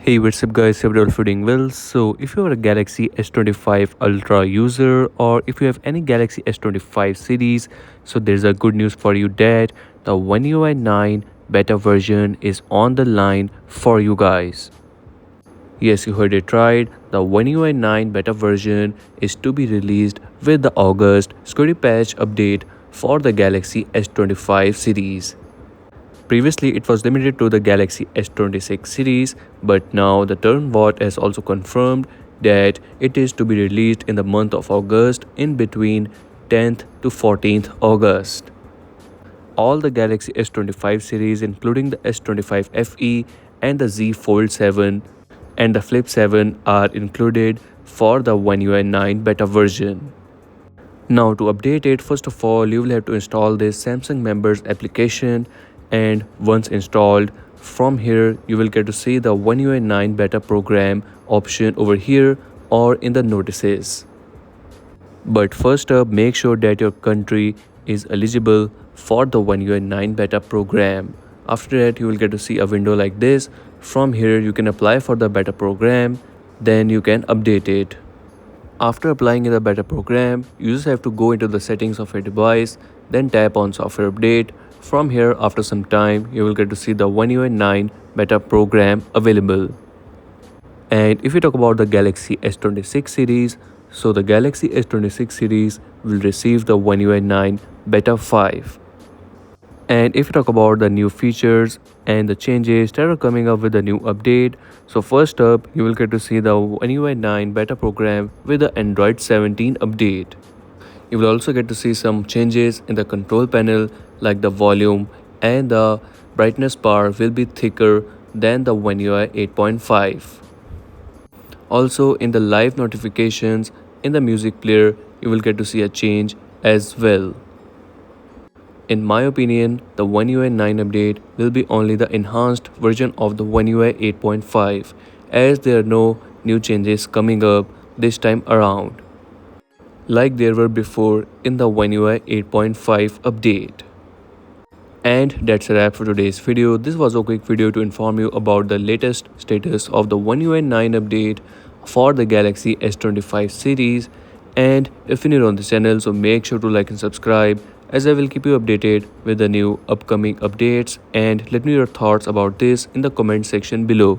Hey, what's up guys, hope you're all doing well. So if you are a Galaxy S25 Ultra user or if you have any Galaxy S25 series, so there's a good news for you that the OneUi 9 beta version is on the line for you guys. Yes, you heard it right. The OneUi 9 beta version is to be released with the August security patch update for the Galaxy S25 series. Previously, it was limited to the Galaxy S26 series, but now the Turnbot has also confirmed that it is to be released in the month of August in between 10th to 14th August. All the Galaxy S25 series including the S25 FE and the Z Fold 7 and the Flip 7 are included for the OneUi 9 beta version. Now to update it, first of all you will have to install this Samsung Members application, and once installed, from here you will get to see the OneUi 9 beta program option over here or in the notices. But first up, make sure that your country is eligible for the OneUi 9 beta program. After that, you will get to see a window like this. From here you can apply for the beta program, then you can update it. After applying in the beta program, you just have to go into the settings of your device, then tap on software update. From here, after some time, you will get to see the OneUi 9 beta program available. And if we talk about the Galaxy S26 series, so the Galaxy S26 series will receive the OneUi 9 beta 5. And if you talk about the new features and the changes that are coming up with the new update, so first up you will get to see the OneUi 9 beta program with the Android 17 update. You will also get to see some changes in the control panel, like the volume and the brightness bar will be thicker than the OneUi 8.5. Also in the live notifications in the music player, you will get to see a change as well. In my opinion, the OneUi 9 update will be only the enhanced version of the OneUi 8.5, as there are no new changes coming up this time around, like there were before in the OneUi 8.5 update. And that's a wrap for today's video. This was a quick video to inform you about the latest status of the OneUi 9 update for the Galaxy S25 series. And if you're new on the channel, so make sure to like and subscribe, as I will keep you updated with the new upcoming updates, and let me know your thoughts about this in the comment section below.